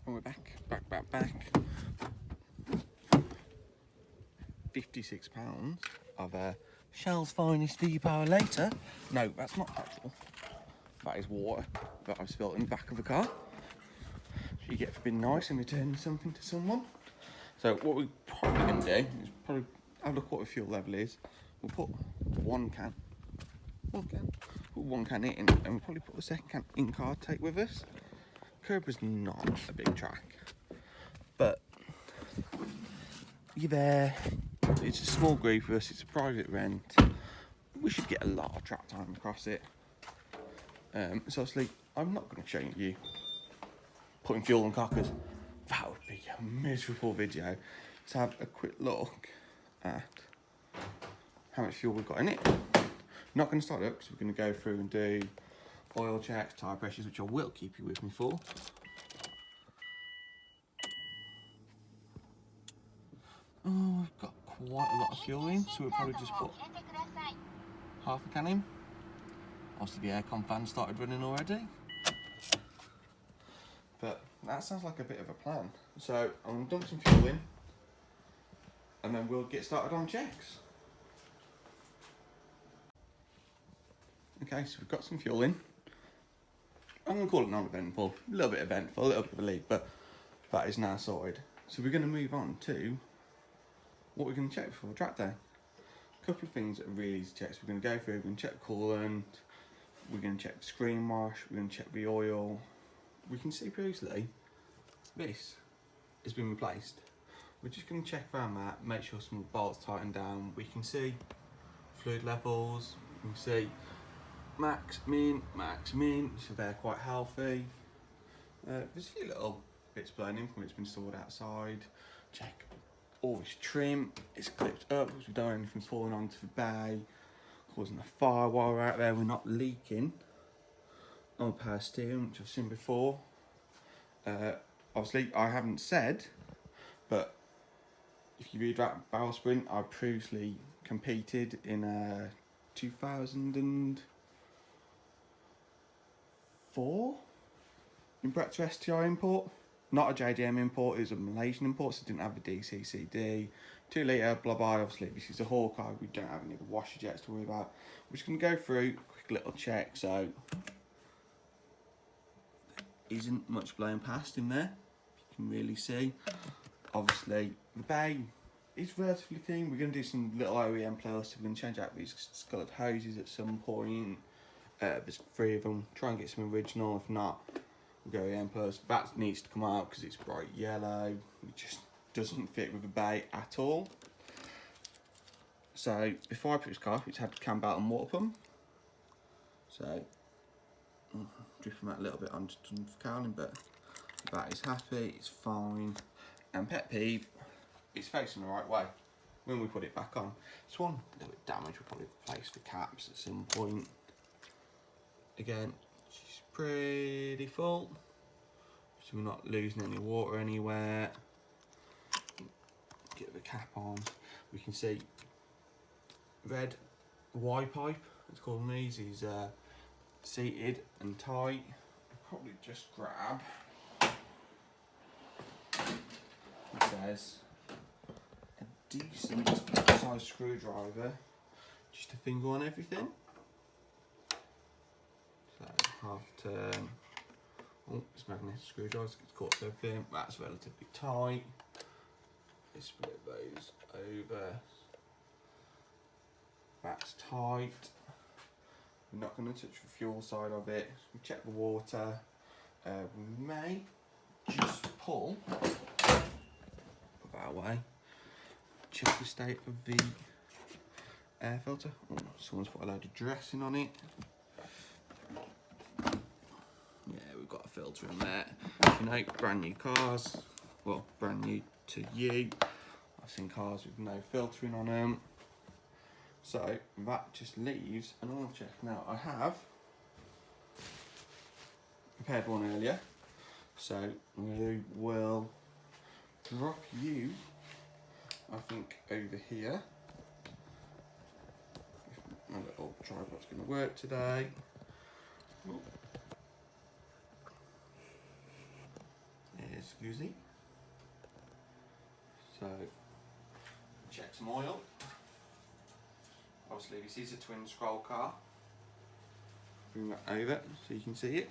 And we're back. £56 of Shell's finest V-Power later. No, that's not petrol. That is water that I've spilt in the back of the car. So you get for being nice and returning something to someone. So what we're probably going to do is probably have a look what the fuel level is. We'll put one can in, and we'll probably put the second can in car, take with us. Cobra's not a big track, but you're there, it's a small group of us, it's a private rent, we should get a lot of track time across it. So obviously I'm not going to show you putting fuel on cockers, that would be a miserable video. Let's have a quick look at how much fuel we've got in it. Not going to start up because we're going to go through and do oil checks, tyre pressures, which I will keep you with me for. Oh, we've got quite a lot of fuel in, so we'll probably just put half a can in. Obviously the aircon fan started running already. But that sounds like a bit of a plan. So I'm going to dump some fuel in, and then we'll get started on checks. Okay, so we've got some fuel in. I'm going to call it non-eventful, a little bit eventful, a little bit of a lead, but that is now sorted. So we're going to move on to what we're going to check before track day. A couple of things that are really easy checks. We're going to go through, we're going to check coolant, we're going to check the screen wash, we're going to check the oil. We can see previously this has been replaced. We're just going to check around that, make sure some of the bolts tighten down. We can see fluid levels, we can see max, min, so they're quite healthy. There's a few little bits blown in from it's been stored outside. Check all this trim, it's clipped up because we don't want anything falling onto the bay, causing a fire while we're out there. We're not leaking on power steering, which I've seen before. Obviously I haven't said, but if you read that barrel sprint, I previously competed in a 2004 Impreza STI import. Not a JDM import, it was a Malaysian import, so it didn't have a DCCD. 2 litre, blah blah. Obviously this is a haul car, we don't have any of the washer jets to worry about. We're just going to go through a quick little check. So there isn't much blowing past in there, you can really see. Obviously the bay is relatively clean. We're going to do some little OEM plus, so we're going to change out these coloured hoses at some point. There's 3 of them, try and get some original, if not we'll go OEM plus. That needs to come out because it's bright yellow, it just doesn't fit with the bay at all. So before I put this car, it's had the cam belt and water pump. So drifting that a little bit onto the cowling, but that is happy, it's fine. And pet peeve, it's facing the right way when we put it back on. This one a little bit damaged, we'll probably replace the caps at some point. Again, she's pretty full, so we're not losing any water anywhere. Get the cap on, we can see red Y pipe, it's called these. He's seated and tight. I'll probably just grab, it says a decent size screwdriver, just a finger on everything. So half turn. Oh, it's magnetic screwdriver, it's caught everything. That's relatively tight. Let's split those over. That's tight. We're not going to touch the fuel side of it. We check the water. We may just put that away. Check the state of the air filter. Oh, someone's put a load of dressing on it. Yeah, we've got a filter in there. You know, brand new cars, well, brand new to you. I've seen cars with no filtering on them. So that just leaves an oil check. Now I have prepared one earlier, so we will drop you, I think, over here. If my little tripod's going to work today. There's Scusi. So, check some oil. Obviously this is a twin scroll car. Bring that over so you can see it.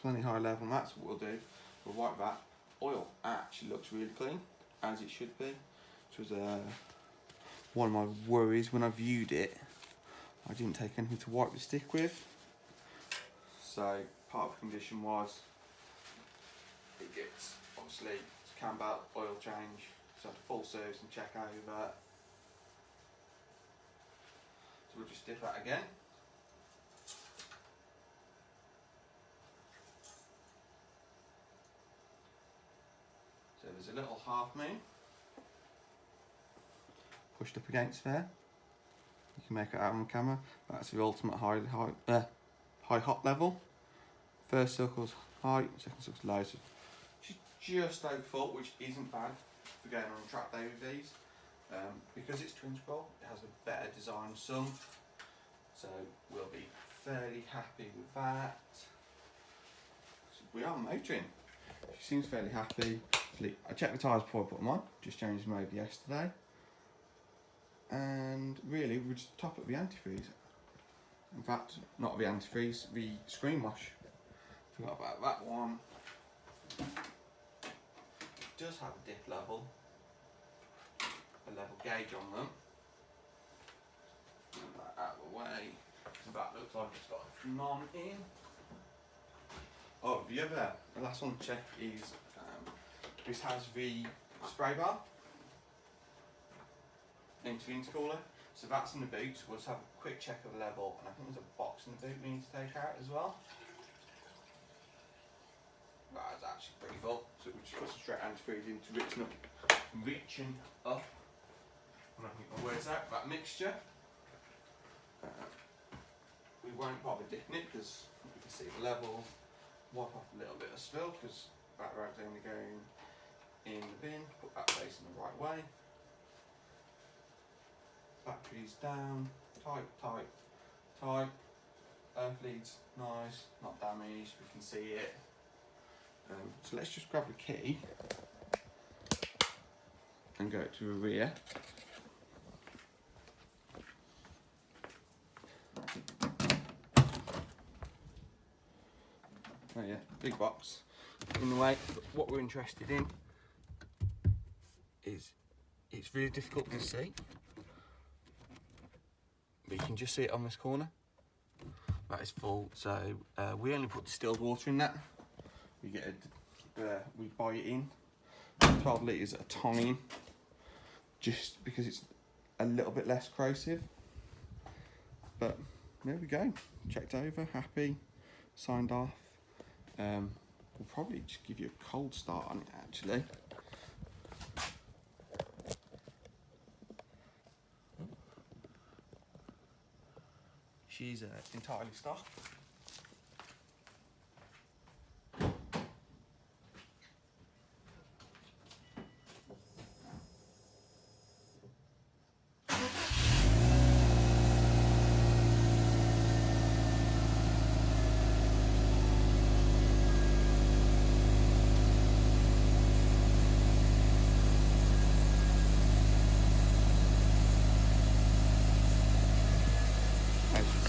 Plenty high level, and that's what we'll do. We'll wipe that. Oil actually looks really clean, as it should be. Which was one of my worries when I viewed it. I didn't take anything to wipe the stick with. So part of the condition was it gets, obviously, it's cam belt, oil change, so I had a full service and check over. So we'll just dip that again. So there's a little half moon pushed up against there. You can make it out on camera. That's the ultimate high hot level. First circle's high, second circle's low. So just over full, which isn't bad for going on a track day with these. Because it's twin scroll, it has a better design sum. So we'll be fairly happy with that. So we are motoring. She seems fairly happy. I checked the tyres before I put them on, just changed them over yesterday. And really, we'll just top up the antifreeze. In fact, not the antifreeze, the screen wash. Forgot about that one. It does have a dip level, a level gauge on them. Move that out of the way. So that looks like it's got none in. Oh, the last one to check is this has the spray bar into the intercooler. So that's in the boot. So we'll just have a quick check of the level, and I think there's a box in the boot we need to take out as well. That is actually pretty full. So we just put some straight antifreeze into reaching up. And I think my words out that mixture. We won't bother dipping it because you can see the level. Wipe off a little bit of spill because that rag's only going in the bin. Put that facing the right way. Batteries down. Tight, tight, tight. Earth leads nice, not damaged. We can see it. So let's just grab the key and go to the rear. Oh yeah, big box in the way. But what we're interested in is it's really difficult to see, but you can just see it on this corner. That is full. So we only put distilled water in that. We get we buy it in 12 litres at a time, just because it's a little bit less corrosive. But there we go. Checked over, happy, signed off. We'll probably just give you a cold start on it actually. She's entirely stock.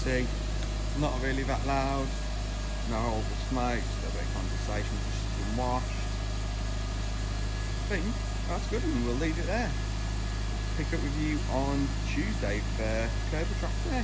See, not really that loud, no audible smoke, just a little bit of condensation, just been washed. I think that's good, and we'll leave it there. Pick up with you on Tuesday for Turbo Track Day.